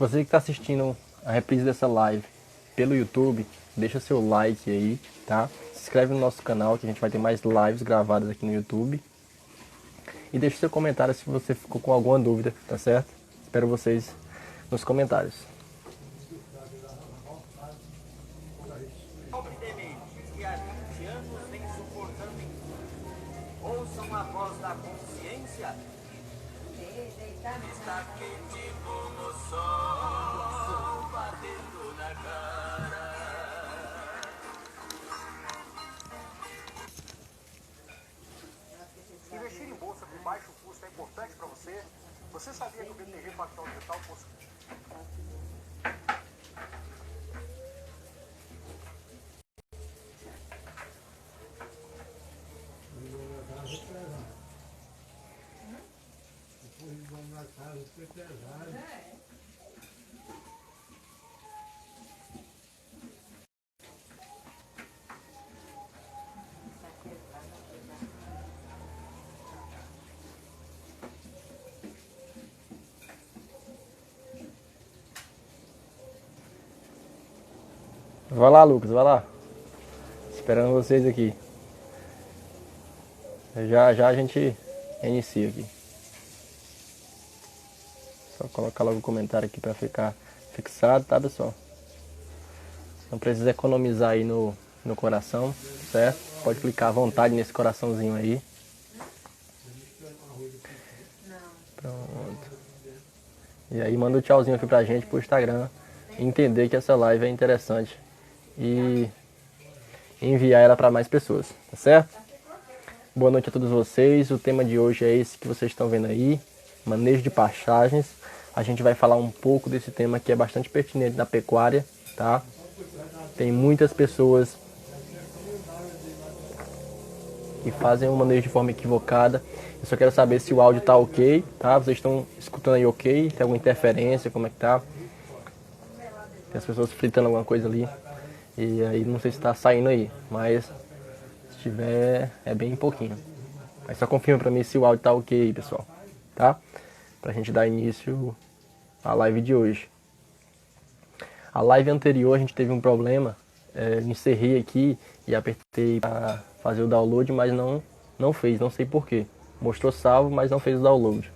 você que está assistindo a reprise dessa live pelo YouTube, deixa seu like aí, tá? Se inscreve no nosso canal que a gente vai ter mais lives gravadas aqui no YouTube. E deixa seu comentário se você ficou com alguma dúvida, tá certo? Espero vocês nos comentários. Que há 20 anos vem suportando. Ouçam a voz da consciência. Está quente como o sol batendo na cara. Investir em bolsa com baixo custo é importante para você? Você sabia que o BTG Pactual Digital possui... Vai lá, Lucas, vai lá. Esperando vocês aqui. Já já a gente inicia aqui. Só colocar logo o comentário aqui para ficar fixado, tá, pessoal? Não precisa economizar aí no coração, certo? Pode clicar à vontade nesse coraçãozinho aí. Pronto. E aí manda um tchauzinho aqui pra gente pro Instagram. Entender que essa live é interessante. E enviar ela para mais pessoas, tá certo? Boa noite a todos vocês. O tema de hoje é esse que vocês estão vendo aí, manejo de pastagens. A gente vai falar um pouco desse tema que é bastante pertinente na pecuária, tá? Tem muitas pessoas que fazem o manejo de forma equivocada. Eu só quero saber se o áudio tá ok, tá? Vocês estão escutando aí ok? Tem alguma interferência, como é que tá? Tem as pessoas fritando alguma coisa ali. E aí não sei se está saindo aí, mas se tiver é bem pouquinho. Mas só confirma para mim se o áudio tá ok, pessoal, tá? Pra gente dar início à live de hoje. A live anterior a gente teve um problema, eu encerrei aqui e apertei para fazer o download, mas não fez, não sei porquê. Mostrou salvo, mas não fez o download.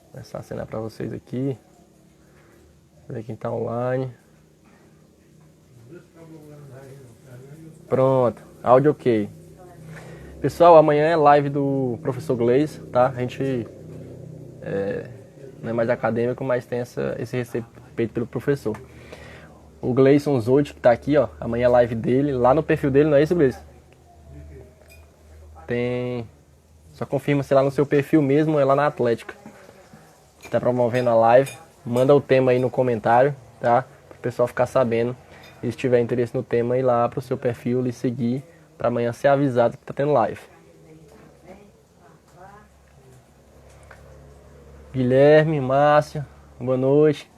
Vou começar a acenar para vocês aqui. Ver quem está online. Pronto, áudio ok. Pessoal, amanhã é live do professor Gleison, tá? A gente não é mais acadêmico, mas tem esse respeito pelo professor. O Gleison Zotti, que está aqui, ó. Amanhã é live dele, lá no perfil dele, não é isso, Gleison? Tem... Só confirma se é lá no seu perfil mesmo ou é lá na Atlética. Está promovendo a live. Manda o tema aí no comentário, tá? Para o pessoal ficar sabendo. E se tiver interesse no tema, ir lá pro seu perfil e seguir para amanhã ser avisado que tá tendo live. Guilherme, Márcio, boa noite.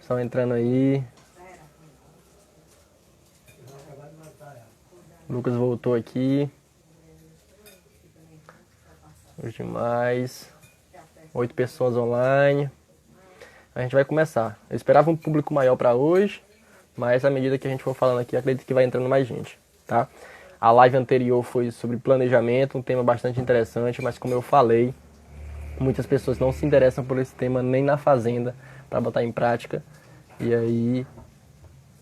Estão entrando aí. Lucas voltou aqui. Os demais. 8 pessoas online. A gente vai começar. Eu esperava um público maior para hoje, mas à medida que a gente for falando aqui, acredito que vai entrando mais gente, tá? A live anterior foi sobre planejamento, um tema bastante interessante, mas como eu falei, muitas pessoas não se interessam por esse tema nem na fazenda para botar em prática. E aí,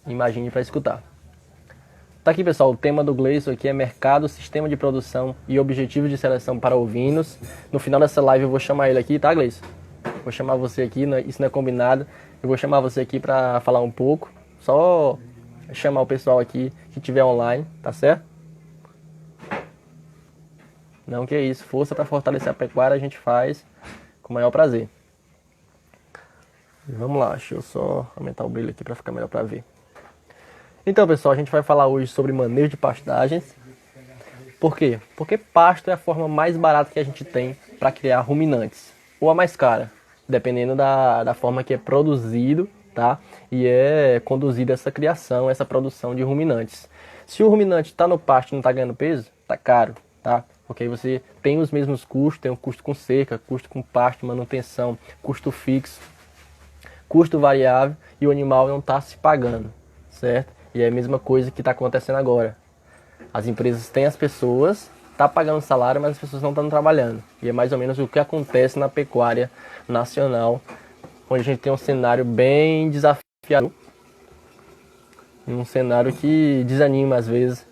imagine para escutar. Tá aqui, pessoal, o tema do Gleison aqui é mercado, sistema de produção e objetivos de seleção para ovinos. No final dessa live eu vou chamar ele aqui, tá, Gleison? Vou chamar você aqui, isso não é combinado. Eu vou chamar você aqui para falar um pouco. Só chamar o pessoal aqui que estiver online, tá certo? Não que é isso, força para fortalecer a pecuária a gente faz com o maior prazer. E vamos lá, deixa eu só aumentar o brilho aqui para ficar melhor para ver. Então, pessoal, a gente vai falar hoje sobre manejo de pastagens. Por quê? Porque pasto é a forma mais barata que a gente tem para criar ruminantes. Ou a mais cara, dependendo da forma que é produzido, tá? E é conduzida essa criação, essa produção de ruminantes. Se o ruminante está no pasto e não está ganhando peso, tá caro, tá? Porque aí você tem os mesmos custos, tem o custo com cerca, custo com pasto, manutenção, custo fixo, custo variável, e o animal não está se pagando, certo? E é a mesma coisa que está acontecendo agora. As empresas têm as pessoas, tá pagando salário, mas as pessoas não estão trabalhando. E é mais ou menos o que acontece na pecuária nacional, onde a gente tem um cenário bem desafiador, um cenário que desanima às vezes,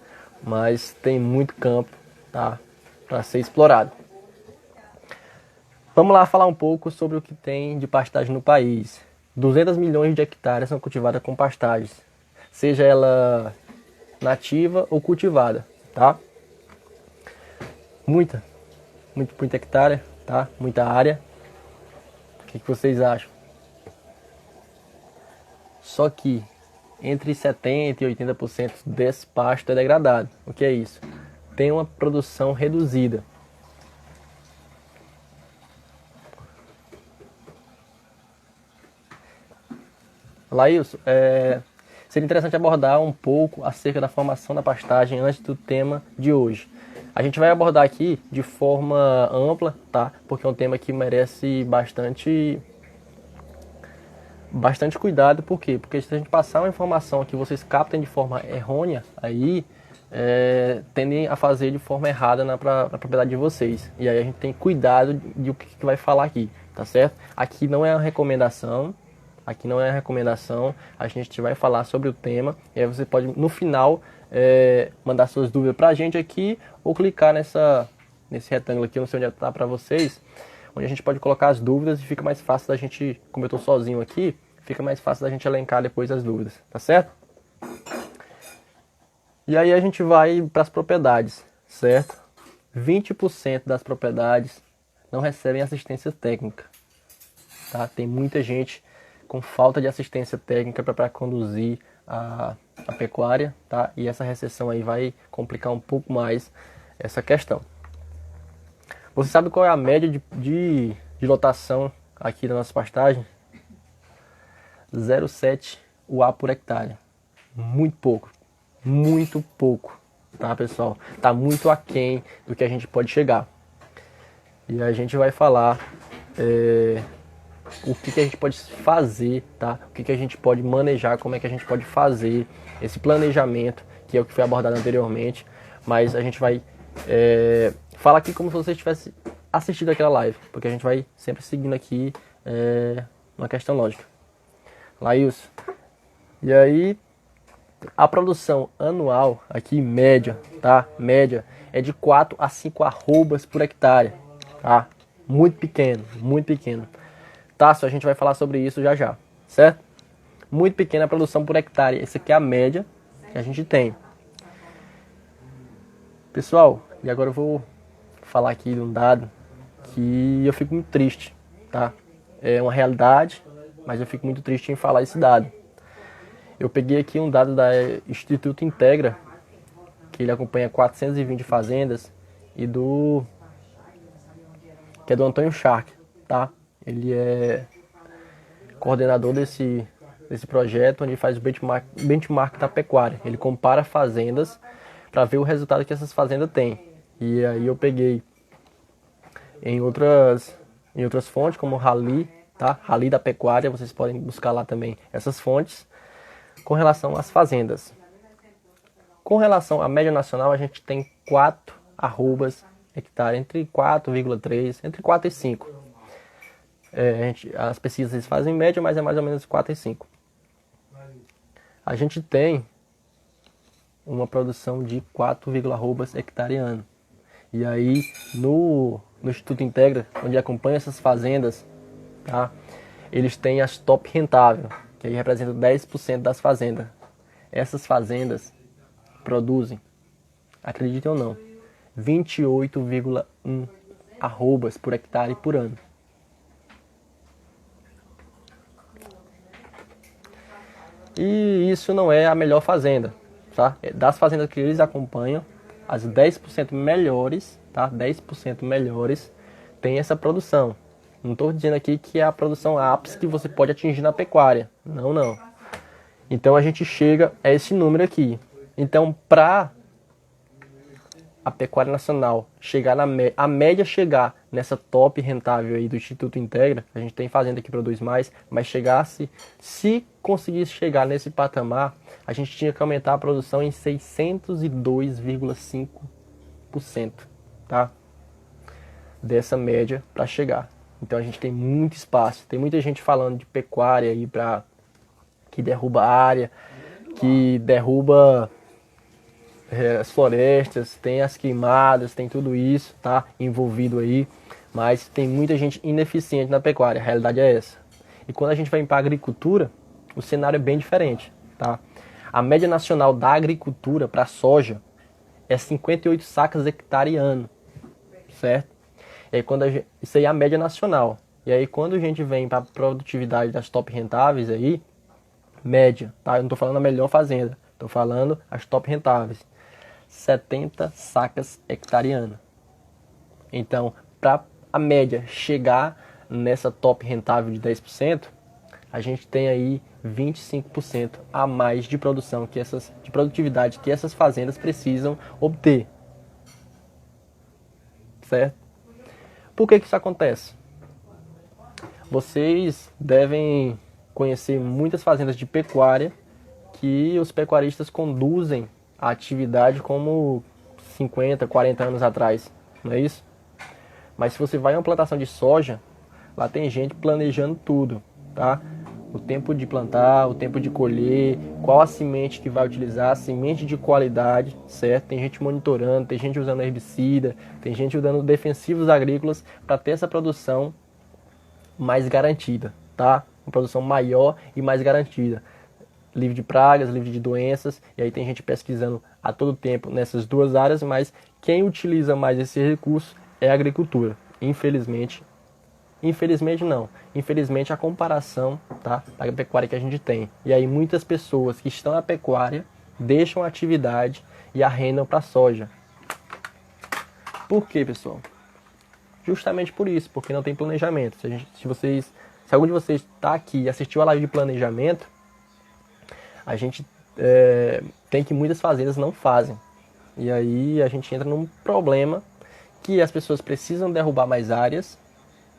mas tem muito campo, tá, para ser explorado. Vamos lá falar um pouco sobre o que tem de pastagem no país. 200 milhões de hectares são cultivadas com pastagens, seja ela nativa ou cultivada, tá? Muita hectare, tá? Muita área. O que vocês acham? Só que entre 70% e 80% desse pasto é degradado. O que é isso? Tem uma produção reduzida. Laílson, seria interessante abordar um pouco acerca da formação da pastagem antes do tema de hoje. A gente vai abordar aqui de forma ampla, tá? Porque é um tema que merece bastante cuidado. Por quê? Porque se a gente passar uma informação que vocês captem de forma errônea, aí tendem a fazer de forma errada na propriedade de vocês. E aí a gente tem cuidado de o que vai falar aqui, tá certo? Aqui não é uma recomendação. A gente vai falar sobre o tema, e aí você pode, no final, mandar suas dúvidas pra gente aqui, ou clicar nesse retângulo aqui, eu não sei onde está para vocês, onde a gente pode colocar as dúvidas e fica mais fácil da gente, como eu estou sozinho aqui, fica mais fácil da gente elencar depois as dúvidas, tá certo? E aí a gente vai para as propriedades, certo? 20% das propriedades não recebem assistência técnica, tá? Tem muita gente com falta de assistência técnica para conduzir a pecuária, tá? E essa recessão aí vai complicar um pouco mais essa questão. Você sabe qual é a média de lotação aqui da nossa pastagem? 0,7 UA por hectare. Muito pouco, tá, pessoal? Tá muito aquém do que a gente pode chegar. E a gente vai falar o que a gente pode fazer, tá? O que a gente pode manejar, como é que a gente pode fazer esse planejamento, que é o que foi abordado anteriormente, mas a gente vai falar aqui como se você tivesse assistido aquela live, porque a gente vai sempre seguindo aqui uma questão lógica. Laílson, e aí a produção anual aqui, média, tá? Média é de 4 a 5 arrobas por hectare, tá? Muito pequeno, muito pequeno. Tássio, a gente vai falar sobre isso já, certo? Muito pequena a produção por hectare. Essa aqui é a média que a gente tem. Pessoal, e agora eu vou falar aqui de um dado que eu fico muito triste, tá? É uma realidade, mas eu fico muito triste em falar esse dado. Eu peguei aqui um dado da Instituto Integra, que ele acompanha 420 fazendas, e que é do Antônio Shark, tá? Ele é coordenador desse projeto, onde faz o benchmark da pecuária. Ele compara fazendas para ver o resultado que essas fazendas têm. E aí eu peguei em outras fontes, como o Rally, tá? Rally da pecuária, vocês podem buscar lá também essas fontes, com relação às fazendas. Com relação à média nacional, a gente tem 4 arrobas hectare, entre 4,3, entre 4 e 5. As pesquisas fazem média, mas é mais ou menos 4 e 5. A gente tem uma produção de 4, arrobas hectare ano. E aí, no Instituto Integra, onde acompanha essas fazendas, tá? Eles têm as top rentável, que aí representa 10% das fazendas. Essas fazendas produzem, acreditem ou não, 28,1 arrobas por hectare por ano. E isso não é a melhor fazenda, tá? Das fazendas que eles acompanham, as 10% melhores, tá? 10% melhores tem essa produção. Não estou dizendo aqui que é a produção ápice que você pode atingir na pecuária. Não, não. Então a gente chega a esse número aqui. Então, para a pecuária nacional chegar a média chegar nessa top rentável aí do Instituto Integra, a gente tem fazenda que produz mais, mas se conseguisse chegar nesse patamar, a gente tinha que aumentar a produção em 602,5%, tá? Dessa média para chegar. Então a gente tem muito espaço, tem muita gente falando de pecuária aí que derruba área, que derruba as florestas, tem as queimadas, tem tudo isso, tá, envolvido aí, mas tem muita gente ineficiente na pecuária, a realidade é essa. E quando a gente vai para a agricultura, o cenário é bem diferente, tá? A média nacional da agricultura para soja é 58 sacas hectare ano, certo? E aí isso aí é a média nacional. E aí quando a gente vem para a produtividade das top rentáveis aí, média, tá? Eu não estou falando a melhor fazenda, estou falando as top rentáveis. 70 sacas hectare ano. Então, para a média chegar nessa top rentável de 10%, a gente tem aí 25% a mais de produção de produtividade que essas fazendas precisam obter. Certo? Por que isso acontece? Vocês devem conhecer muitas fazendas de pecuária que os pecuaristas conduzem a atividade como 50, 40 anos atrás, não é isso? Mas se você vai em uma plantação de soja, lá tem gente planejando tudo, tá? O tempo de plantar, o tempo de colher, qual a semente que vai utilizar, semente de qualidade, certo? Tem gente monitorando, tem gente usando herbicida, tem gente usando defensivos agrícolas para ter essa produção mais garantida, tá? Uma produção maior e mais garantida. Livre de pragas, livre de doenças, e aí tem gente pesquisando a todo tempo nessas duas áreas, mas quem utiliza mais esse recurso é a agricultura. Infelizmente a comparação, tá, da pecuária que a gente tem. E aí muitas pessoas que estão na pecuária deixam a atividade e arrendam para a soja. Por quê, pessoal? Justamente por isso, porque não tem planejamento. Se algum de vocês está aqui e assistiu a live de planejamento, a gente tem que muitas fazendas não fazem. E aí a gente entra num problema que as pessoas precisam derrubar mais áreas.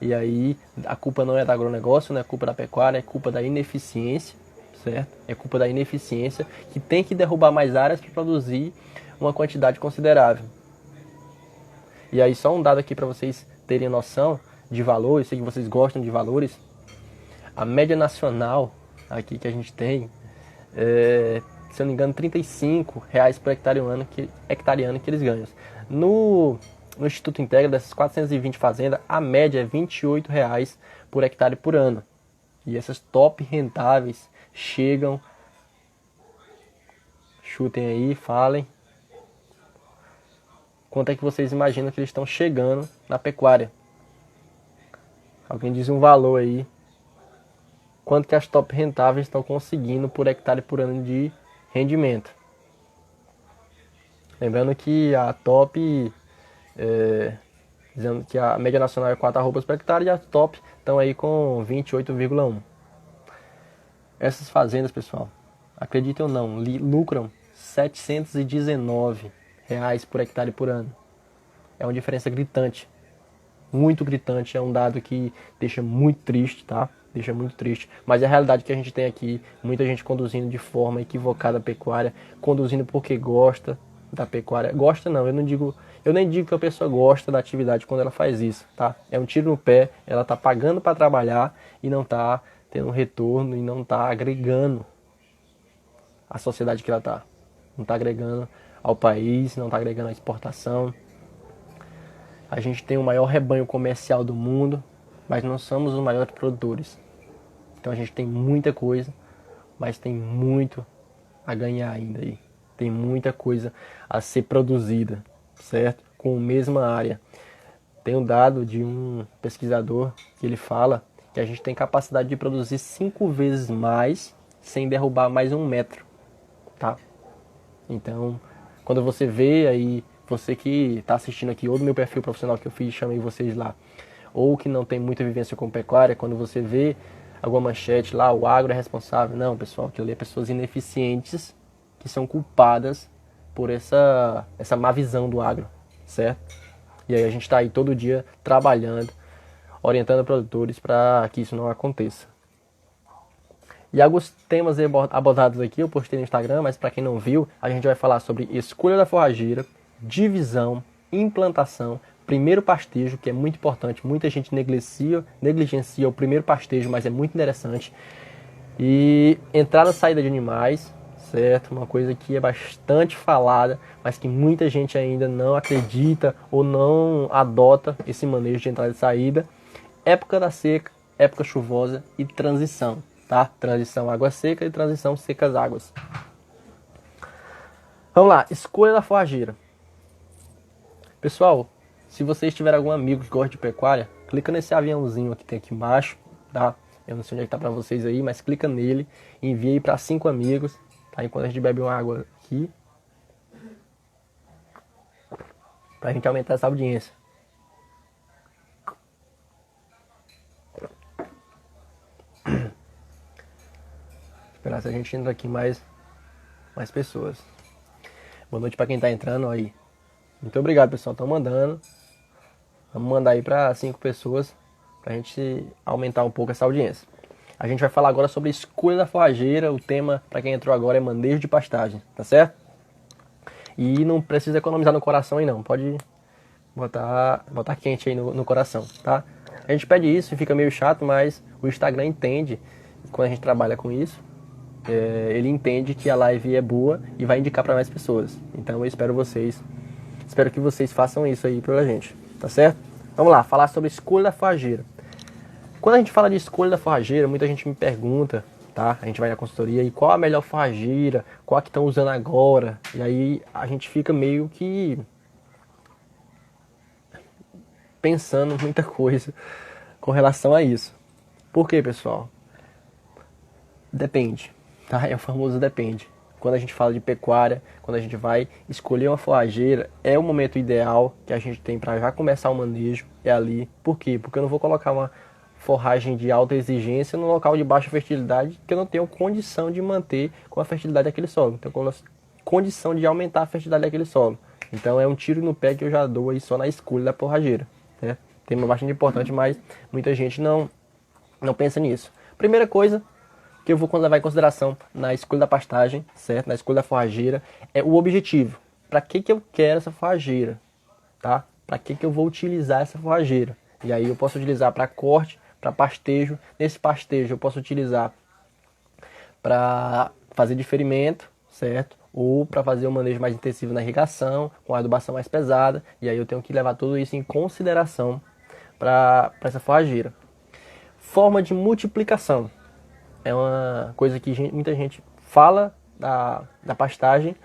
E aí a culpa não é do agronegócio, não é culpa da pecuária, é culpa da ineficiência, certo? É culpa da ineficiência que tem que derrubar mais áreas para produzir uma quantidade considerável. E aí só um dado aqui para vocês terem noção de valores, sei que vocês gostam de valores. A média nacional aqui que a gente tem se eu não me engano, R$35 por hectare ano que eles ganham. No Instituto Integra, dessas 420 fazendas, a média é R$28 por hectare por ano. E essas top rentáveis chegam, chutem aí, falem, quanto é que vocês imaginam que eles estão chegando na pecuária? Alguém diz um valor aí. Quanto que as top rentáveis estão conseguindo por hectare por ano de rendimento. Lembrando que a top, dizendo que a média nacional é 4 arrobas por hectare e as top estão aí com 28,1. Essas fazendas, pessoal, acreditem ou não, lucram R$719 por hectare por ano. É uma diferença gritante, muito gritante, é um dado que deixa muito triste, tá? Deixa muito triste, mas é a realidade que a gente tem aqui, muita gente conduzindo de forma equivocada a pecuária, conduzindo porque gosta da pecuária. Gosta não, eu nem digo que a pessoa gosta da atividade quando ela faz isso, tá? É um tiro no pé, ela tá pagando para trabalhar e não tá tendo um retorno e não tá agregando à sociedade que ela tá. Não tá agregando ao país, não tá agregando à exportação. A gente tem o maior rebanho comercial do mundo, mas não somos os maiores produtores. Então a gente tem muita coisa, mas tem muito a ganhar ainda aí. Tem muita coisa a ser produzida, certo? Com a mesma área. Tem um dado de um pesquisador que ele fala que a gente tem capacidade de produzir 5 vezes mais sem derrubar mais 1 metro, tá? Então, quando você vê aí, você que está assistindo aqui, ou do meu perfil profissional que eu fiz, chamei vocês lá, ou que não tem muita vivência com pecuária, quando você vê alguma manchete lá, o agro é responsável. Não, pessoal, aquilo ali é pessoas ineficientes que são culpadas por essa má visão do agro, certo? E aí a gente está aí todo dia trabalhando, orientando produtores para que isso não aconteça. E alguns temas abordados aqui eu postei no Instagram, mas para quem não viu, a gente vai falar sobre escolha da forrageira, divisão, implantação, primeiro pastejo, que é muito importante, muita gente negligencia o primeiro pastejo, mas é muito interessante. E entrada e saída de animais, certo? Uma coisa que é bastante falada, mas que muita gente ainda não acredita ou não adota esse manejo de entrada e saída. Época da seca, época chuvosa e transição, tá? Transição água seca e transição secas águas. Vamos lá, escolha da forrageira. Pessoal, se vocês tiverem algum amigo que gosta de pecuária, clica nesse aviãozinho que tem aqui embaixo, tá? Eu não sei onde é que tá pra vocês aí, mas clica nele, envia aí pra 5 amigos, tá? Enquanto a gente bebe uma água aqui, pra gente aumentar essa audiência. Esperar se a gente entra aqui mais pessoas. Boa noite pra quem tá entrando aí. Muito obrigado, pessoal. Estão mandando. Vamos mandar aí pra 5 pessoas pra gente aumentar um pouco essa audiência. A gente vai falar agora sobre a escolha da forrageira. O tema, para quem entrou agora, é manejo de pastagem, tá certo? E não precisa economizar no coração aí não. Pode botar quente aí no coração, tá? A gente pede isso e fica meio chato, mas o Instagram entende, quando a gente trabalha com isso, ele entende que a live é boa e vai indicar para mais pessoas. Então eu espero que vocês façam isso aí pra gente, tá certo? Vamos lá, falar sobre a escolha da forrageira. Quando a gente fala de escolha da forrageira, muita gente me pergunta, tá? A gente vai na consultoria, e qual a melhor forrageira, qual a que estão usando agora? E aí a gente fica meio que pensando muita coisa com relação a isso. Por quê, pessoal? Depende, tá? É o famoso depende. Quando a gente fala de pecuária, quando a gente vai escolher uma forrageira, é o momento ideal que a gente tem para já começar o manejo, é ali. Por quê? Porque eu não vou colocar uma forragem de alta exigência no local de baixa fertilidade, que eu não tenho condição de manter com a fertilidade daquele solo. Então, com a condição de aumentar a fertilidade daquele solo. Então, é um tiro no pé que eu já dou aí só na escolha da forrageira, né? Tema bastante importante, mas muita gente não pensa nisso. Primeira coisa que eu vou levar em consideração na escolha da pastagem, certo? Na escolha da forrageira, é o objetivo. Para que eu quero essa forrageira, tá? Para que eu vou utilizar essa forrageira? E aí eu posso utilizar para corte, para pastejo. Nesse pastejo eu posso utilizar para fazer diferimento, certo? Ou para fazer um manejo mais intensivo na irrigação, com a adubação mais pesada. E aí eu tenho que levar tudo isso em consideração para essa forrageira. Forma de multiplicação. É uma coisa que muita gente fala da pastagem,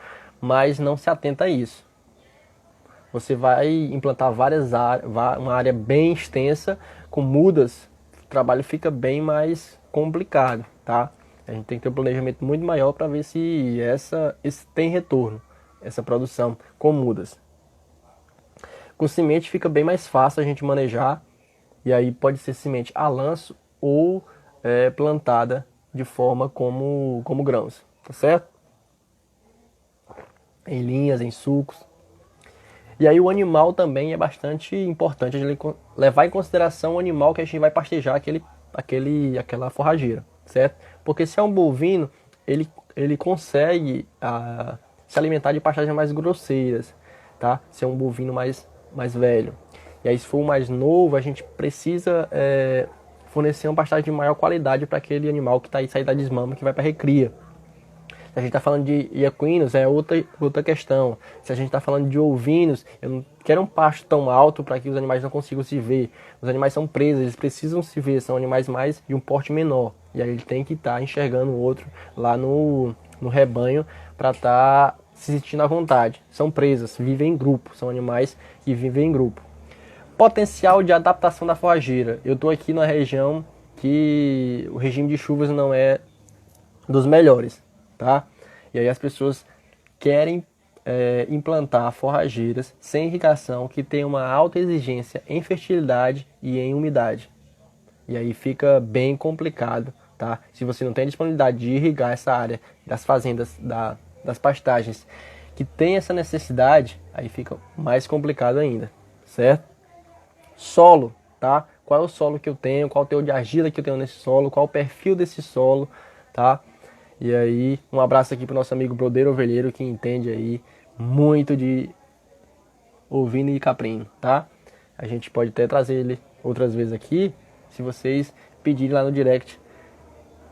mas não se atenta a isso. Você vai implantar uma área bem extensa, com mudas, o trabalho fica bem mais complicado, tá? A gente tem que ter um planejamento muito maior para ver se esse tem retorno, essa produção com mudas. Com semente fica bem mais fácil a gente manejar, e aí pode ser semente a lanço ou plantada de forma como grãos, tá certo? Em linhas, em sulcos. E aí o animal também é bastante importante, a gente levar em consideração o animal que a gente vai pastejar aquela forrageira, certo? Porque se é um bovino, ele consegue se alimentar de pastagens mais grosseiras, tá? Se é um bovino mais velho. E aí se for um mais novo, a gente precisa fornecer uma pastagem de maior qualidade para aquele animal que está aí sair da desmama, que vai para recria. Se a gente está falando de equinos, é outra questão. Se a gente está falando de ovinos, eu não quero um pasto tão alto para que os animais não consigam se ver. Os animais são presos, eles precisam se ver, são animais mais de um porte menor. E aí ele tem que estar enxergando o outro lá no rebanho para estar se sentindo à vontade. São presas, vivem em grupo, são animais que vivem em grupo. Potencial de adaptação da forrageira. Eu estou aqui numa região que o regime de chuvas não é dos melhores, tá? E aí as pessoas querem implantar forrageiras sem irrigação que tem uma alta exigência em fertilidade e em umidade. E aí fica bem complicado, tá? Se você não tem disponibilidade de irrigar essa área das fazendas, das pastagens que tem essa necessidade, aí fica mais complicado ainda, certo? Solo, tá? Qual é o solo que eu tenho, qual é o teor de argila que eu tenho nesse solo, qual é o perfil desse solo, tá? E aí, um abraço aqui pro nosso amigo Brodeiro Ovelheiro, que entende aí muito de ovino e caprino, tá? A gente pode até trazer ele outras vezes aqui, se vocês pedirem lá no direct,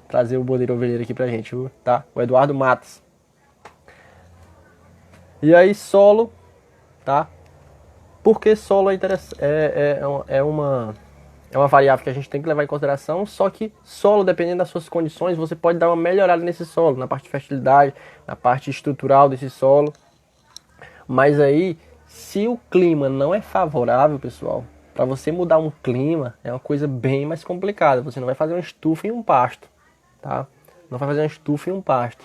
trazer o Brodeiro Ovelheiro aqui pra gente, tá? O Eduardo Matos. E aí, solo, tá? Porque solo é uma variável que a gente tem que levar em consideração, só que solo, dependendo das suas condições, você pode dar uma melhorada nesse solo, na parte de fertilidade, na parte estrutural desse solo. Mas aí, se o clima não é favorável, pessoal, para você mudar um clima é uma coisa bem mais complicada. Você não vai fazer uma estufa em um pasto, tá? Não vai fazer uma estufa em um pasto.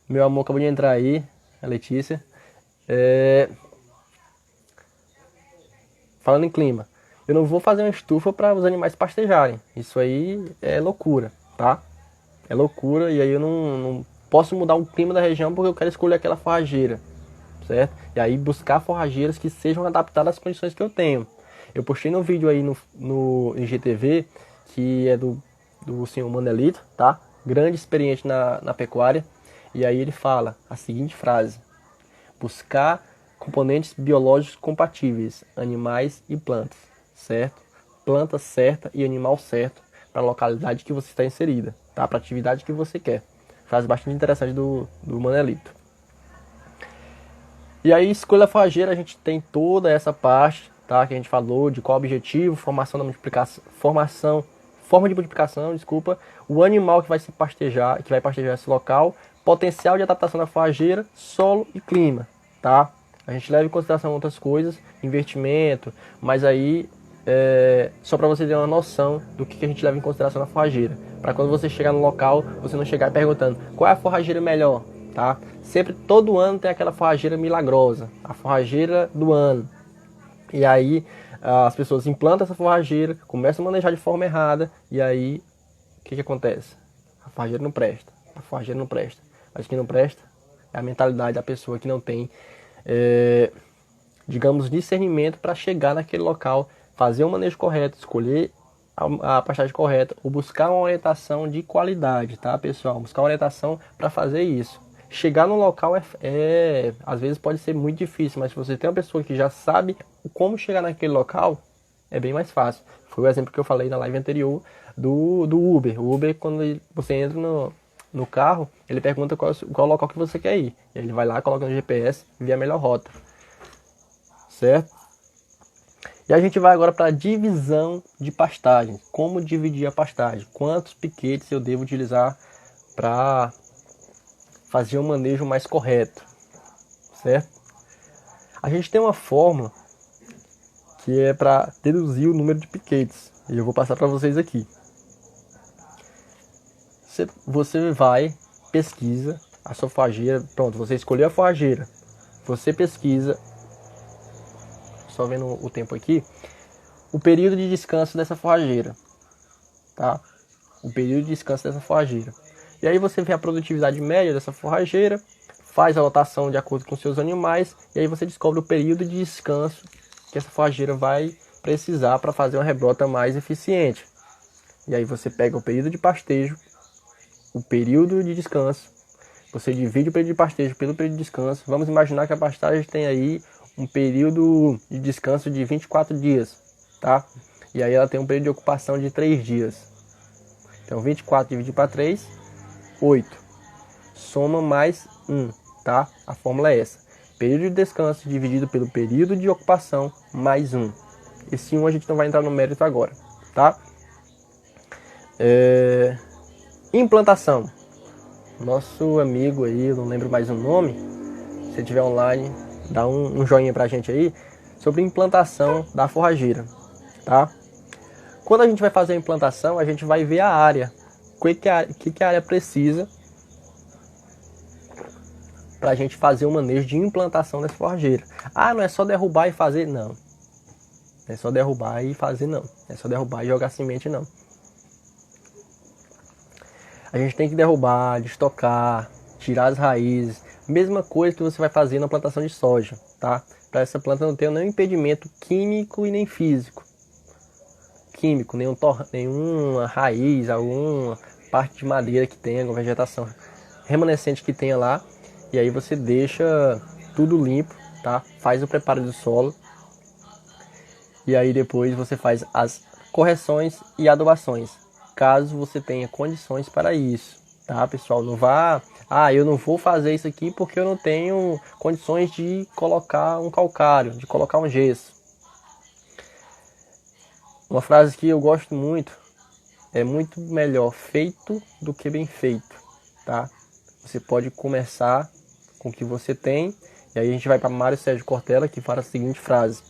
Meu amor acabou de entrar aí, a Letícia. Falando em clima, eu não vou fazer uma estufa para os animais pastejarem. Isso aí é loucura, tá? É loucura, e aí eu não posso mudar o clima da região porque eu quero escolher aquela forrageira, certo? E aí buscar forrageiras que sejam adaptadas às condições que eu tenho. Eu postei no vídeo aí no IGTV, que é do senhor Manelito, tá? Grande experiente na pecuária. E aí ele fala a seguinte frase: buscar componentes biológicos compatíveis, animais e plantas, certo? Planta certa e animal certo para a localidade que você está inserida, tá? Para a atividade que você quer. Frase bastante interessante do Manelito. E aí, escolha forrageira, a gente tem toda essa parte, tá? Que a gente falou de qual o objetivo, forma de multiplicação, desculpa, o animal que vai pastejar esse local, potencial de adaptação da forrageira, solo e clima, tá? A gente leva em consideração outras coisas, investimento, mas aí só para você ter uma noção do que a gente leva em consideração na forrageira. Para quando você chegar no local, você não chegar perguntando qual é a forrageira melhor, tá? Sempre, todo ano tem aquela forrageira milagrosa, a forrageira do ano. E aí as pessoas implantam essa forrageira, começam a manejar de forma errada, e aí o que acontece? A forrageira não presta, a forrageira não presta. Mas o que não presta é a mentalidade da pessoa que não tem, digamos, discernimento para chegar naquele local, fazer o manejo correto, escolher a pastagem correta, ou buscar uma orientação de qualidade, tá, pessoal? Buscar uma orientação para fazer isso. Chegar no local às vezes pode ser muito difícil, mas se você tem uma pessoa que já sabe como chegar naquele local, é bem mais fácil. Foi o exemplo que eu falei na live anterior do Uber. O Uber, quando você entra no carro, ele pergunta qual local que você quer ir. E ele vai lá, coloca no GPS e vê a melhor rota. Certo? E a gente vai agora para a divisão de pastagem. Como dividir a pastagem? Quantos piquetes eu devo utilizar para fazer um manejo mais correto? Certo? A gente tem uma fórmula que é para deduzir o número de piquetes. E eu vou passar para vocês aqui. Você vai, pesquisa a sua forrageira. Pronto, você escolheu a forrageira. Você pesquisa, só vendo o tempo aqui, o período de descanso dessa forrageira, tá? O período de descanso dessa forrageira. E aí você vê a produtividade média dessa forrageira, faz a lotação de acordo com seus animais, e aí você descobre o período de descanso que essa forrageira vai precisar para fazer uma rebrota mais eficiente. E aí você pega o período de pastejo, o período de descanso, você divide o período de pastejo pelo período de descanso. Vamos imaginar que a pastagem tem aí um período de descanso de 24 dias, tá? E aí ela tem um período de ocupação de 3 dias. Então 24 dividido para 3, 8. Soma mais 1, tá? A fórmula é essa. Período de descanso dividido pelo período de ocupação mais 1. Esse 1 a gente não vai entrar no mérito agora, tá? Implantação. Nosso amigo aí, eu não lembro mais o nome, se tiver online, dá um joinha pra gente aí, sobre implantação da forrageira, tá? Quando a gente vai fazer a implantação, a gente vai ver a área. O que a área precisa pra gente fazer o manejo de implantação dessa forrageira. Ah, não é só derrubar e fazer? Não. Não é só derrubar e fazer, não. Não é só derrubar e jogar semente, não. A gente tem que derrubar, destocar, tirar as raízes, Mesma coisa que você vai fazer na plantação de soja, tá? Para essa planta não ter nenhum impedimento químico e nem físico. Químico, nenhuma raiz, alguma parte de madeira que tenha, alguma vegetação remanescente que tenha lá. E aí você deixa tudo limpo, tá? Faz o preparo do solo. E aí depois você faz as correções e adubações, caso você tenha condições para isso, tá, pessoal? Não vá, eu não vou fazer isso aqui porque eu não tenho condições de colocar um calcário, de colocar um gesso. Uma frase que eu gosto muito é: muito melhor feito do que bem feito, tá? Você pode começar com o que você tem, e aí a gente vai para Mário Sérgio Cortella, que fala a seguinte frase: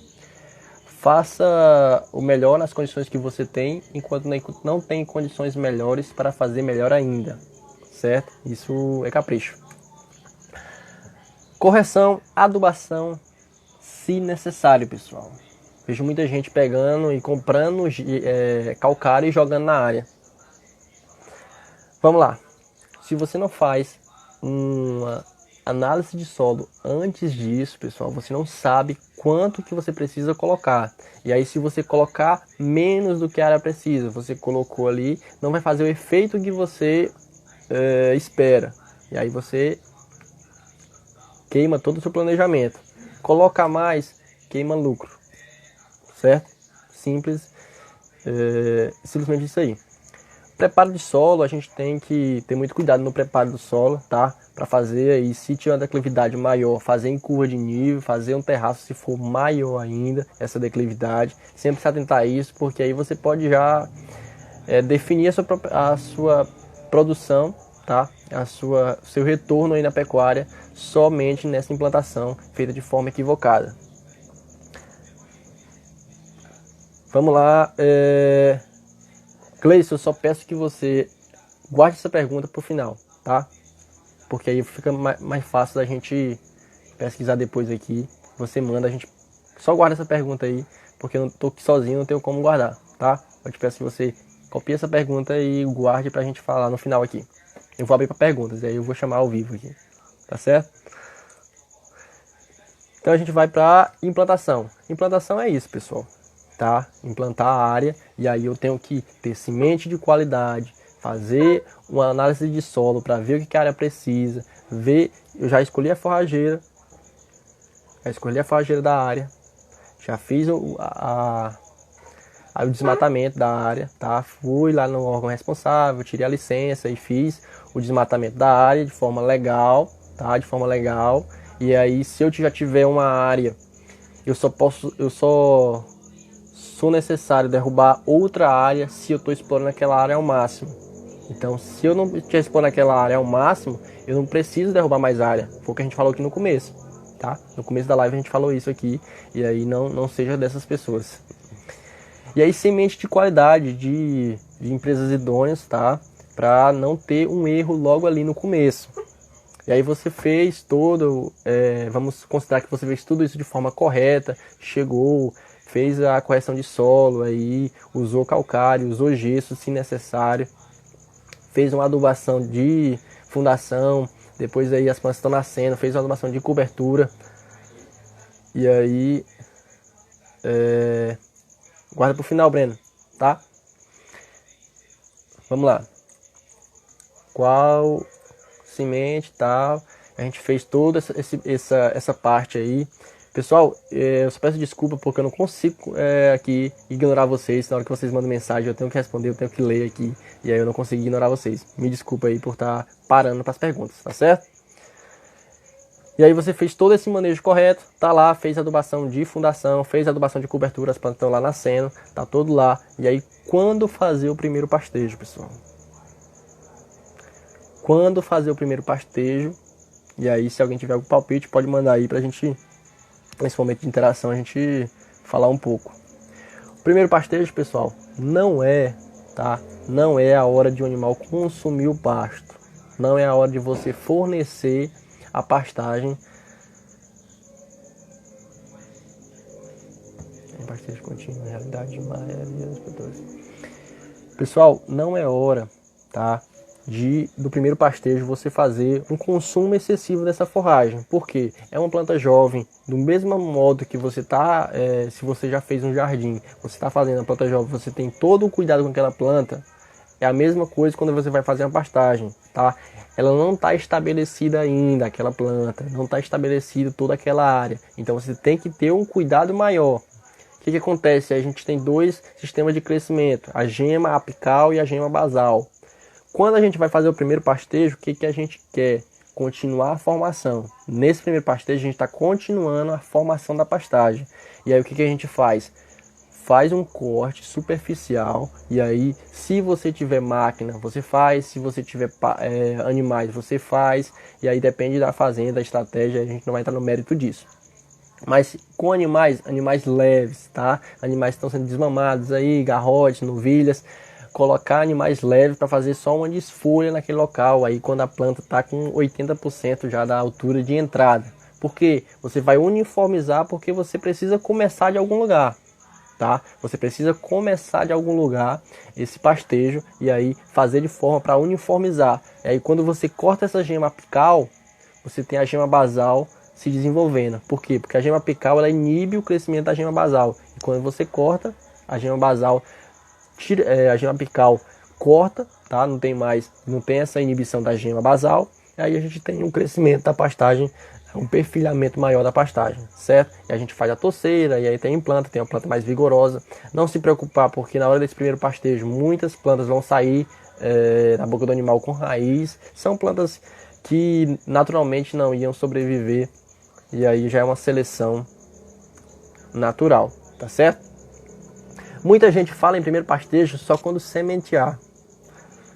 faça o melhor nas condições que você tem, enquanto não tem condições melhores para fazer melhor ainda, certo? Isso é capricho. Correção, adubação, se necessário, pessoal. Vejo muita gente pegando e comprando calcário e jogando na área. Vamos lá. Se você não faz uma análise de solo antes disso, pessoal, você não sabe quanto que você precisa colocar. E aí, se você colocar menos do que a área precisa, você colocou ali, não vai fazer o efeito que você espera. E aí você queima todo o seu planejamento. Coloca mais, queima lucro. Certo? Simples. Simplesmente isso aí. Preparo de solo, a gente tem que ter muito cuidado no preparo do solo, tá? Para fazer aí, se tiver uma declividade maior, fazer em curva de nível, fazer um terraço se for maior ainda, essa declividade. Sempre se atentar a isso, porque aí você pode já definir a sua produção, tá? Seu retorno aí na pecuária somente nessa implantação feita de forma equivocada. Vamos lá. Cleison, eu só peço que você guarde essa pergunta para o final, tá? Porque aí fica mais fácil da gente pesquisar depois aqui. Você manda, a gente só guarda essa pergunta aí, porque eu não estou aqui sozinho, não tenho como guardar, tá? Eu te peço que você copie essa pergunta e guarde para a gente falar no final aqui. Eu vou abrir para perguntas, e aí eu vou chamar ao vivo aqui, tá certo? Então a gente vai para implantação. Implantação é isso, pessoal. Tá? Implantar a área, e aí eu tenho que ter semente de qualidade, fazer uma análise de solo para ver o que a área precisa, eu já escolhi a forrageira, da área, já fiz o desmatamento da área, tá? Fui lá no órgão responsável, tirei a licença e fiz o desmatamento da área de forma legal, tá? De forma legal. E aí, se eu já tiver uma área, eu só sou necessário derrubar outra área se eu estou explorando aquela área ao máximo. Então, se eu não estiver explorando aquela área ao máximo, eu não preciso derrubar mais área. Foi o que a gente falou aqui no começo, tá? No começo da live a gente falou isso aqui, e aí não seja dessas pessoas. E aí, semente de qualidade de empresas idôneas, tá? Para não ter um erro logo ali no começo. E aí você fez vamos considerar que você fez tudo isso de forma correta, fez a correção de solo, aí usou calcário, usou gesso se necessário, fez uma adubação de fundação, depois aí as plantas estão nascendo, fez uma adubação de cobertura, e aí guarda pro final, Breno, tá? Vamos lá. Qual semente e tal, a gente fez toda essa parte aí. Pessoal, eu só peço desculpa porque eu não consigo aqui ignorar vocês. Na hora que vocês mandam mensagem, eu tenho que responder, eu tenho que ler aqui. E aí eu não consigo ignorar vocês. Me desculpa aí por estar parando para as perguntas, tá certo? E aí você fez todo esse manejo correto, tá lá, fez adubação de fundação, fez adubação de cobertura, as plantas estão lá nascendo, tá tudo lá. E aí, quando fazer o primeiro pastejo, pessoal? Quando fazer o primeiro pastejo? E aí, se alguém tiver algum palpite, pode mandar aí pra gente, nesse momento de interação, a gente falar um pouco. O primeiro pastejo, pessoal, não é a hora de o animal consumir o pasto. Não é a hora de você fornecer a pastagem. Pastejo contínuo, realidade de maioria das pessoas. Pessoal, não é hora, tá? do primeiro pastejo você fazer um consumo excessivo dessa forragem. Por quê? É uma planta jovem, do mesmo modo que você está, se você já fez um jardim, você está fazendo a planta jovem, você tem todo o cuidado com aquela planta, é a mesma coisa quando você vai fazer uma pastagem, tá? Ela não está estabelecida ainda, aquela planta, não está estabelecida toda aquela área, então você tem que ter um cuidado maior. O que acontece? A gente tem dois sistemas de crescimento, a gema apical e a gema basal. Quando a gente vai fazer o primeiro pastejo, o que a gente quer? Continuar a formação. Nesse primeiro pastejo, a gente está continuando a formação da pastagem. E aí, o que a gente faz? Faz um corte superficial. E aí, se você tiver máquina, você faz. Se você tiver animais, você faz. E aí, depende da fazenda, da estratégia. A gente não vai entrar no mérito disso. Mas com animais leves, tá? Animais que estão sendo desmamados aí, garrotes, novilhas. Colocar animais leves para fazer só uma desfolha naquele local, aí quando a planta está com 80% já da altura de entrada. Por quê? Você vai uniformizar porque você precisa começar de algum lugar, tá? Você precisa começar de algum lugar esse pastejo e aí fazer de forma para uniformizar. E aí quando você corta essa gema apical, você tem a gema basal se desenvolvendo. Por quê? Porque a gema apical ela inibe o crescimento da gema basal. E quando você corta, a gema basal a gema apical corta, tá? Não tem essa inibição da gema basal, e aí a gente tem um crescimento da pastagem, um perfilhamento maior da pastagem, certo? E a gente faz a torceira, e aí tem implanta, tem uma planta mais vigorosa. Não se preocupar, porque na hora desse primeiro pastejo, muitas plantas vão sair da boca do animal com raiz. São plantas que naturalmente não iam sobreviver, e aí já é uma seleção natural, tá certo? Muita gente fala em primeiro pastejo só quando sementear,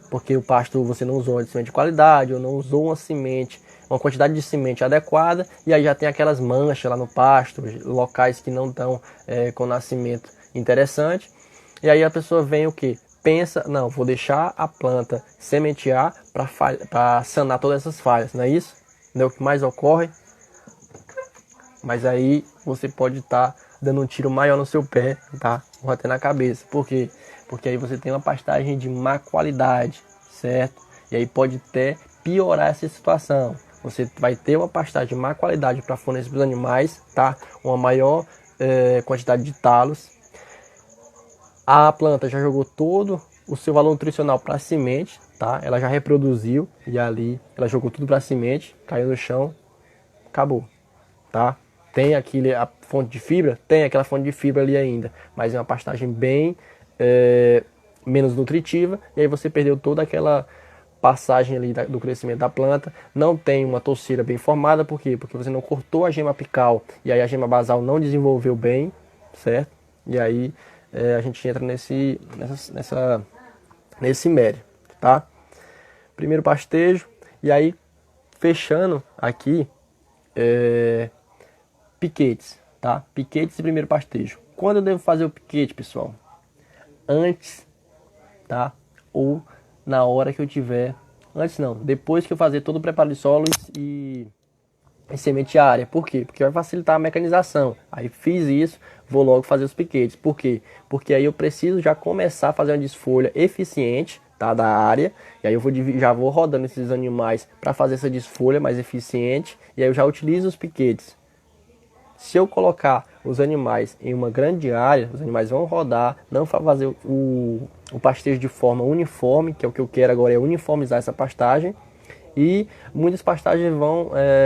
porque o pasto você não usou uma semente de qualidade, ou não usou uma quantidade de semente adequada, e aí já tem aquelas manchas lá no pasto, locais que não estão com nascimento interessante, e aí a pessoa vem o que? Pensa, não, vou deixar a planta sementear para sanar todas essas falhas, não é isso? Não é o que mais ocorre? Mas aí você pode estar dando um tiro maior no seu pé, tá? Ou até na cabeça. Por quê? Porque aí você tem uma pastagem de má qualidade, certo? E aí pode até piorar essa situação. Você vai ter uma pastagem de má qualidade para fornecer para os animais, tá? Uma maior quantidade de talos. A planta já jogou todo o seu valor nutricional para a semente, tá? Ela já reproduziu e ali ela jogou tudo para a semente, caiu no chão, acabou, tá? Tem a fonte de fibra? Tem aquela fonte de fibra ali ainda, mas é uma pastagem bem menos nutritiva, e aí você perdeu toda aquela passagem ali do crescimento da planta. Não tem uma torceira bem formada, por quê? Porque você não cortou a gema apical, e aí a gema basal não desenvolveu bem, certo? E aí a gente entra nesse mérito, tá? Primeiro pastejo, e aí fechando aqui, piquetes, tá? Piquetes e primeiro pastejo. Quando eu devo fazer o piquete, pessoal? Antes, tá? Ou na hora que eu tiver... Antes não, depois que eu fazer todo o preparo de solo e sementear a área. Por quê? Porque vai facilitar a mecanização. Aí fiz isso, vou logo fazer os piquetes. Por quê? Porque aí eu preciso já começar a fazer uma desfolha eficiente, tá, da área. E aí já vou rodando esses animais para fazer essa desfolha mais eficiente. E aí eu já utilizo os piquetes. Se eu colocar os animais em uma grande área, os animais vão rodar, não vai fazer o pastejo de forma uniforme, que é o que eu quero agora, é uniformizar essa pastagem. E muitas pastagens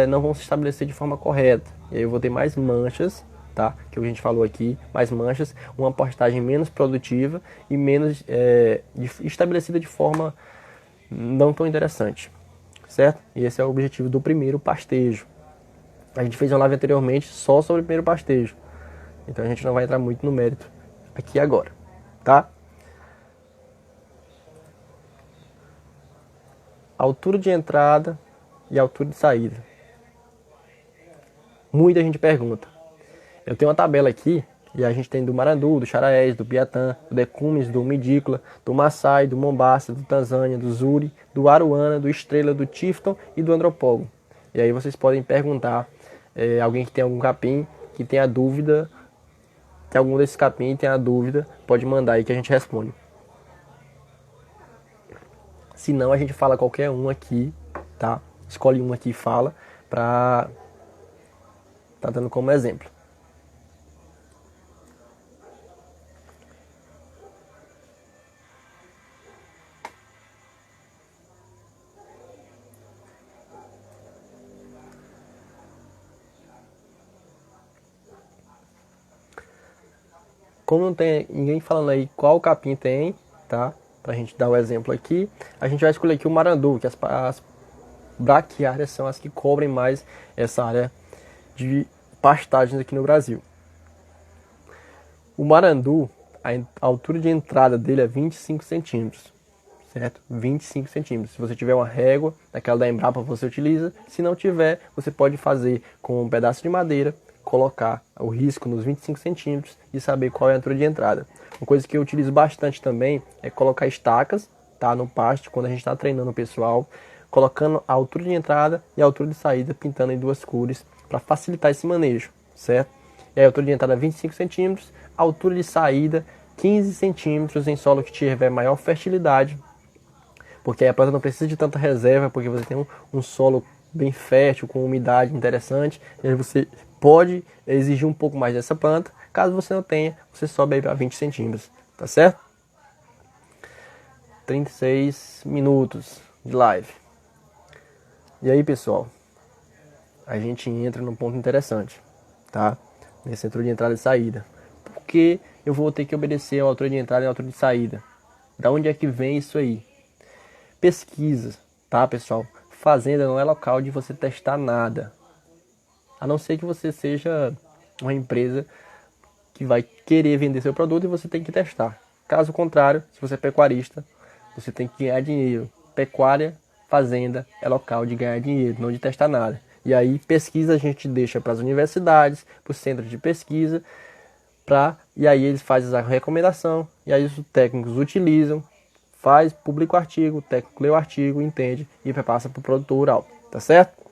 não vão se estabelecer de forma correta. E aí eu vou ter mais manchas, tá? Que a gente falou aqui, mais manchas, uma pastagem menos produtiva e menos estabelecida de forma não tão interessante, certo? E esse é o objetivo do primeiro pastejo. A gente fez uma live anteriormente só sobre o primeiro pastejo, então a gente não vai entrar muito no mérito aqui agora, tá? Altura de entrada e altura de saída. Muita gente pergunta. Eu tenho uma tabela aqui, e a gente tem do Marandu, do Charaés, do Piatã, do Decumes, do Midícola, do Maasai, do Mombasa, do Tanzânia, do Zuri, do Aruana, do Estrela, do Tifton e do Andropólogo. E aí vocês podem perguntar, alguém que tem algum capim, que tenha dúvida, tem algum desses capim tem a dúvida, pode mandar aí que a gente responde. Se não, a gente fala qualquer um aqui, tá? Escolhe um aqui e fala pra tá dando como exemplo. Como não tem ninguém falando aí qual capim tem, tá? Pra gente dar o exemplo aqui, a gente vai escolher aqui o marandu, que as braquiárias são as que cobrem mais essa área de pastagens aqui no Brasil. O marandu, a altura de entrada dele é 25 centímetros, certo? 25 centímetros. Se você tiver uma régua, daquela da Embrapa você utiliza. Se não tiver, você pode fazer com um pedaço de madeira, colocar o risco nos 25 centímetros e saber qual é a altura de entrada. Uma coisa que eu utilizo bastante também é colocar estacas, tá, no pasto, quando a gente está treinando o pessoal, colocando a altura de entrada e a altura de saída, pintando em duas cores, para facilitar esse manejo, certo? E a altura de entrada 25 centímetros, a altura de saída 15 centímetros em solo que tiver maior fertilidade, porque aí a planta não precisa de tanta reserva, porque você tem um solo bem fértil, com umidade interessante, e aí você pode exigir um pouco mais dessa planta. Caso você não tenha, você sobe aí para 20 centímetros, tá certo? 36 minutos de live. E aí, pessoal, a gente entra num ponto interessante, tá? Nesse altura de entrada e saída. Porque eu vou ter que obedecer a altura de entrada e a altura de saída. Da onde é que vem isso aí? Pesquisa, tá, pessoal? Fazenda não é local de você testar nada. A não ser que você seja uma empresa que vai querer vender seu produto e você tem que testar. Caso contrário, se você é pecuarista, você tem que ganhar dinheiro. Pecuária, fazenda é local de ganhar dinheiro, não de testar nada. E aí, pesquisa a gente deixa para as universidades, para os centros de pesquisa, e aí eles fazem a recomendação, e aí os técnicos utilizam, publica o artigo, o técnico lê o artigo, entende e passa para o produtor rural, tá certo?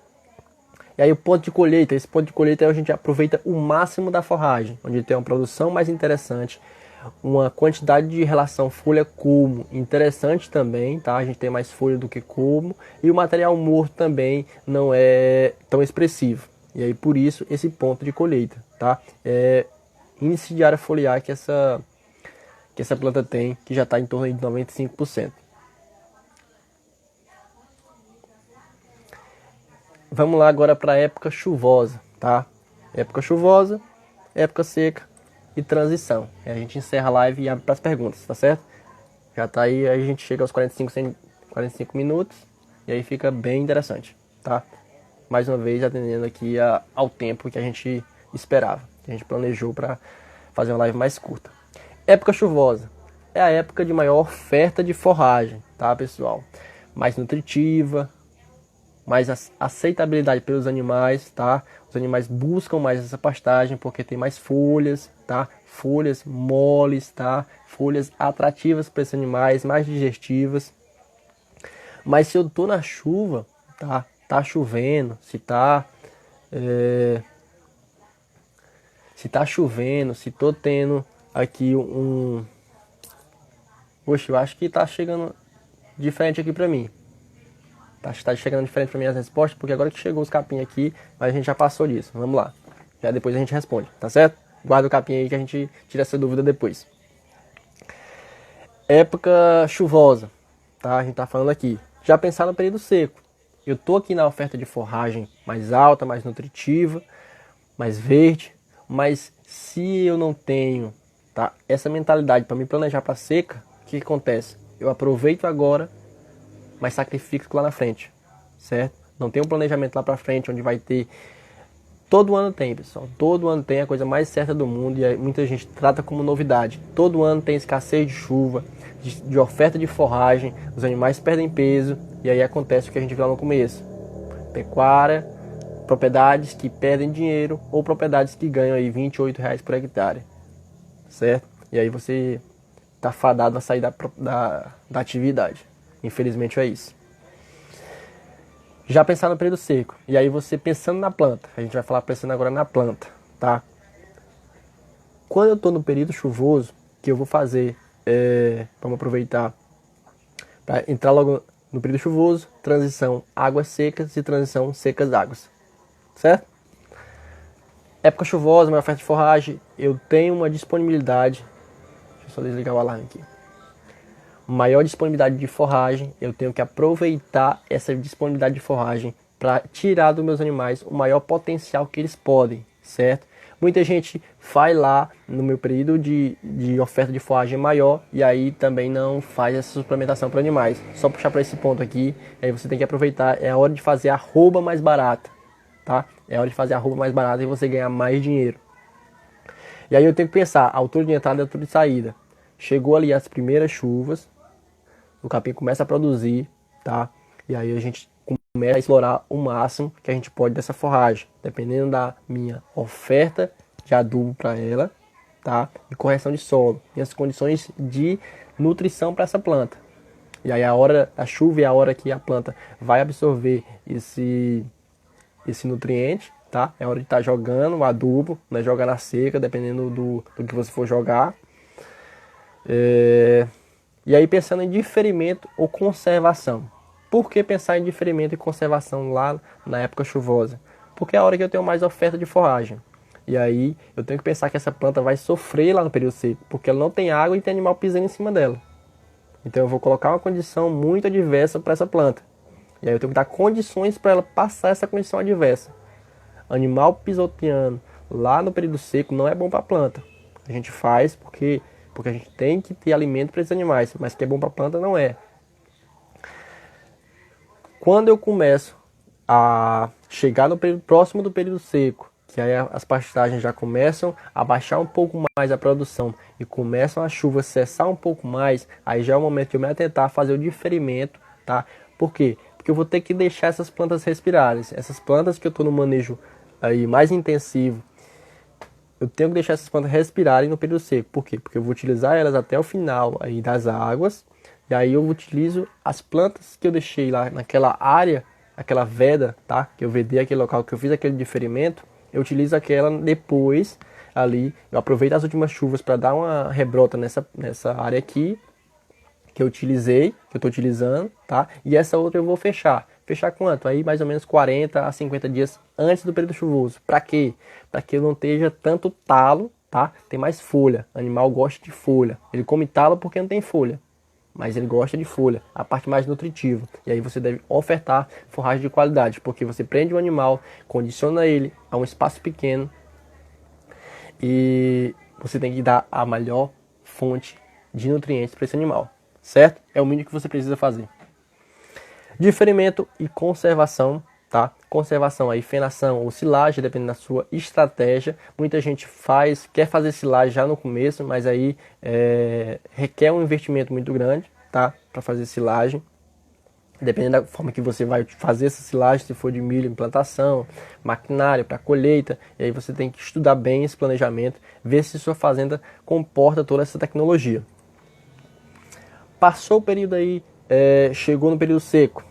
E aí o ponto de colheita, esse ponto de colheita a gente aproveita o máximo da forragem, onde tem uma produção mais interessante, uma quantidade de relação folha-culmo interessante também, tá? A gente tem mais folha do que culmo, e o material morto também não é tão expressivo. E aí por isso esse ponto de colheita, tá? É índice de área foliar que essa planta tem, que já está em torno de 95%. Vamos lá agora para a época chuvosa, tá? Época chuvosa, época seca e transição. E a gente encerra a live e abre para as perguntas, tá certo? Já tá aí a gente chega aos 45 minutos e aí fica bem interessante, tá? Mais uma vez atendendo aqui ao tempo que a gente esperava, que a gente planejou para fazer uma live mais curta. Época chuvosa é a época de maior oferta de forragem, tá, pessoal? Mais nutritiva, mais aceitabilidade pelos animais, tá? Os animais buscam mais essa pastagem porque tem mais folhas, tá? Folhas moles, tá? Folhas atrativas para esses animais, mais digestivas. Mas se eu tô na chuva, tá? Tá chovendo, se tá chovendo, se tô tendo aqui Poxa, eu acho que tá chegando diferente aqui pra mim. Tá chegando diferente pra mim as respostas, porque agora que chegou os capim aqui, mas a gente já passou disso. Vamos lá. Já depois a gente responde, tá certo? Guarda o capim aí que a gente tira essa dúvida depois. Época chuvosa, tá? A gente tá falando aqui. Já pensar no período seco. Eu tô aqui na oferta de forragem mais alta, mais nutritiva, mais verde, mas se eu não tenho, tá, essa mentalidade para me planejar para seca, o que acontece? Eu aproveito agora, mas sacrifico lá na frente, certo? Não tem um planejamento lá para frente onde vai ter. Todo ano tem, pessoal. Todo ano tem, a coisa mais certa do mundo, e muita gente trata como novidade. Todo ano tem escassez de chuva, de oferta de forragem, os animais perdem peso, e aí acontece o que a gente viu lá no começo. Pecuária, propriedades que perdem dinheiro, ou propriedades que ganham aí R$28 por hectare, certo? E aí você tá fadado a sair da atividade. Infelizmente é isso. Já pensar no período seco. E aí você pensando na planta. A gente vai falar pensando agora na planta, tá? Quando eu estou no período chuvoso, que eu vou fazer, vamos aproveitar para entrar logo no período chuvoso, transição águas secas e transição secas águas, certo? Época chuvosa, minha oferta de forragem, eu tenho uma disponibilidade, deixa eu só desligar o alarme aqui, maior disponibilidade de forragem, eu tenho que aproveitar essa disponibilidade de forragem para tirar dos meus animais o maior potencial que eles podem, certo? Muita gente vai lá no meu período de oferta de forragem maior e aí também não faz essa suplementação para animais. Só puxar para esse ponto aqui, aí você tem que aproveitar, é a hora de fazer a arroba mais barata, tá? É a hora de fazer a arroba mais barata e você ganhar mais dinheiro. E aí eu tenho que pensar, a altura de entrada e a altura de saída. Chegou ali as primeiras chuvas, o capim começa a produzir, tá? E aí a gente começa a explorar o máximo que a gente pode dessa forragem, dependendo da minha oferta de adubo para ela, tá? E correção de solo, e as condições de nutrição para essa planta. E aí a hora da chuva é a hora que a planta vai absorver esse nutriente, tá? É hora de estar jogando o adubo, né? Jogar na seca, dependendo do que você for jogar. E aí pensando em diferimento ou conservação. Por que pensar em diferimento e conservação lá na época chuvosa? Porque é a hora que eu tenho mais oferta de forragem. E aí eu tenho que pensar que essa planta vai sofrer lá no período seco, porque ela não tem água e tem animal pisando em cima dela. Então eu vou colocar uma condição muito adversa para essa planta. E aí eu tenho que dar condições para ela passar essa condição adversa. Animal pisoteando lá no período seco não é bom para a planta. A gente faz porque a gente tem que ter alimento para esses animais, mas que é bom para a planta não é. Quando eu começo a chegar no período próximo do período seco, que aí as pastagens já começam a baixar um pouco mais a produção e começam a chuva cessar um pouco mais, aí já é o momento de eu me atentar a fazer o diferimento, tá? Por quê? Porque eu vou ter que deixar essas plantas respirarem. Essas plantas que eu estou no manejo aí mais intensivo, eu tenho que deixar essas plantas respirarem no período seco. Por quê? Porque eu vou utilizar elas até o final aí das águas. E aí eu utilizo as plantas que eu deixei lá naquela área, aquela veda, tá? Que eu vedei aquele local, que eu fiz aquele diferimento. Eu utilizo aquela depois ali. Eu aproveito as últimas chuvas para dar uma rebrota nessa área aqui que eu utilizei, que eu estou utilizando, tá? E essa outra eu vou fechar. Fechar quanto? Aí mais ou menos 40 a 50 dias antes do período chuvoso. Para quê? Para que eu não esteja tanto talo, tá? Tem mais folha. O animal gosta de folha. Ele come talo porque não tem folha, mas ele gosta de folha, a parte mais nutritiva. E aí você deve ofertar forragem de qualidade, porque você prende o animal, condiciona ele a um espaço pequeno e você tem que dar a melhor fonte de nutrientes para esse animal, certo? É o mínimo que você precisa fazer. Diferimento e conservação, tá? Conservação aí, fenação ou silagem, dependendo da sua estratégia. Muita gente quer fazer silagem já no começo, mas aí requer um investimento muito grande, tá? Para fazer silagem. Dependendo da forma que você vai fazer essa silagem, se for de milho, implantação, maquinário para colheita, e aí você tem que estudar bem esse planejamento, ver se sua fazenda comporta toda essa tecnologia. Passou o período aí, chegou no período seco,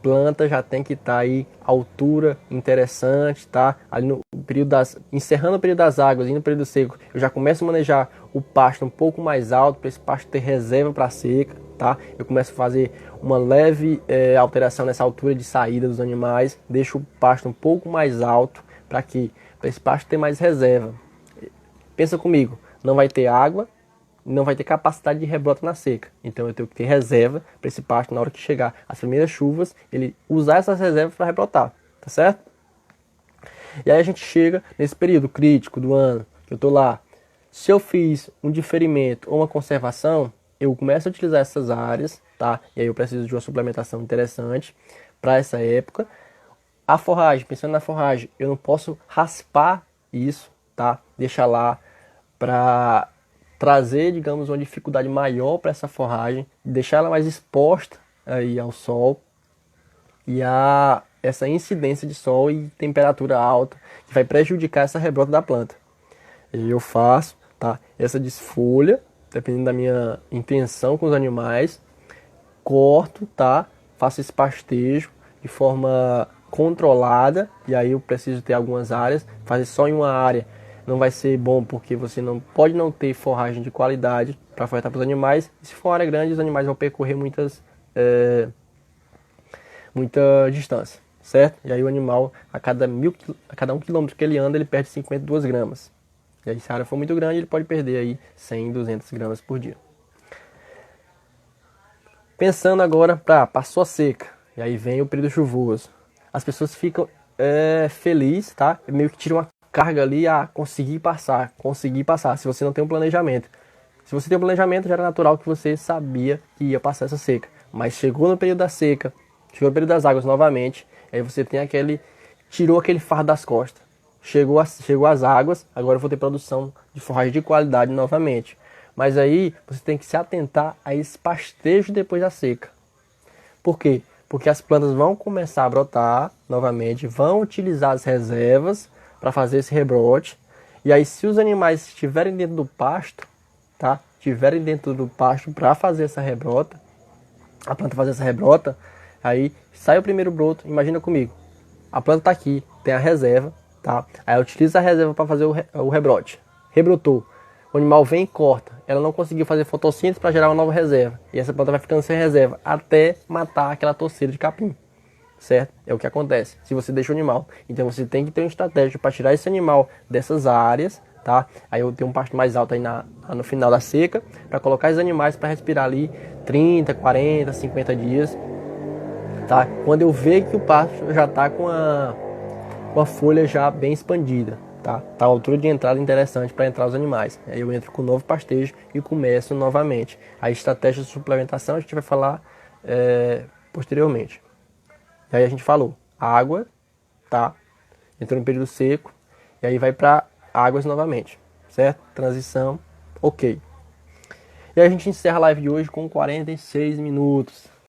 planta já tem que estar aí altura interessante, tá? Ali no período encerrando o período das águas, indo no período seco, eu já começo a manejar o pasto um pouco mais alto para esse pasto ter reserva para seca, tá? Eu começo a fazer uma leve alteração nessa altura de saída dos animais, deixo o pasto um pouco mais alto para esse pasto ter mais reserva. Pensa comigo, não vai ter água, não vai ter capacidade de rebrota na seca. Então eu tenho que ter reserva para esse pasto na hora que chegar as primeiras chuvas, ele usar essas reservas para rebrotar, tá certo? E aí a gente chega nesse período crítico do ano, que eu tô lá. Se eu fiz um diferimento ou uma conservação, eu começo a utilizar essas áreas, tá? E aí eu preciso de uma suplementação interessante para essa época. A forragem, pensando na forragem, eu não posso raspar isso, tá? Deixar lá para trazer, digamos, uma dificuldade maior para essa forragem, deixar ela mais exposta aí ao sol e a essa incidência de sol e temperatura alta que vai prejudicar essa rebrota da planta. E eu faço, tá, essa desfolha, dependendo da minha intenção com os animais, corto, tá, faço esse pastejo de forma controlada, e aí eu preciso ter algumas áreas, fazer só em uma área não vai ser bom, porque você não pode não ter forragem de qualidade para ofertar para os animais. E se for uma área grande, os animais vão percorrer muitas muita distância, certo? E aí o animal, a cada 1 quilômetro que ele anda, ele perde 52 gramas. E aí se a área for muito grande, ele pode perder aí 100, 200 gramas por dia. Pensando agora, passou a seca, e aí vem o período chuvoso. As pessoas ficam felizes, tá? Meio que tiram uma carga ali, conseguir passar. Se você não tem um planejamento. Se você tem um planejamento, já era natural que você sabia que ia passar essa seca. Mas chegou no período da seca, chegou no período das águas novamente, aí você tem tirou aquele fardo das costas. Chegou as águas, agora eu vou ter produção de forragem de qualidade novamente. Mas aí você tem que se atentar a esse pastejo depois da seca. Por quê? Porque as plantas vão começar a brotar novamente, vão utilizar as reservas para fazer esse rebrote. E aí se os animais estiverem dentro do pasto, tá? Estiverem dentro do pasto para fazer essa rebrota, a planta fazer essa rebrota, aí sai o primeiro broto, imagina comigo. A planta está aqui, tem a reserva, tá? Aí utiliza a reserva para fazer o rebrote. Rebrotou. O animal vem e corta. Ela não conseguiu fazer fotossíntese para gerar uma nova reserva. E essa planta vai ficando sem reserva até matar aquela torceira de capim. Certo? É o que acontece se você deixa o animal. Então você tem que ter uma estratégia para tirar esse animal dessas áreas, tá? Aí eu tenho um pasto mais alto aí no final da seca, para colocar os animais para respirar ali 30, 40, 50 dias, tá? Quando eu ver que o pasto já está com a folha já bem expandida, tá a altura de entrada interessante para entrar os animais. Aí eu entro com um novo pastejo e começo novamente. A estratégia de suplementação a gente vai falar posteriormente. E aí a gente falou água, tá? Entrou no período seco e aí vai para águas novamente, certo? Transição, ok. E aí a gente encerra a live de hoje com 46 minutos.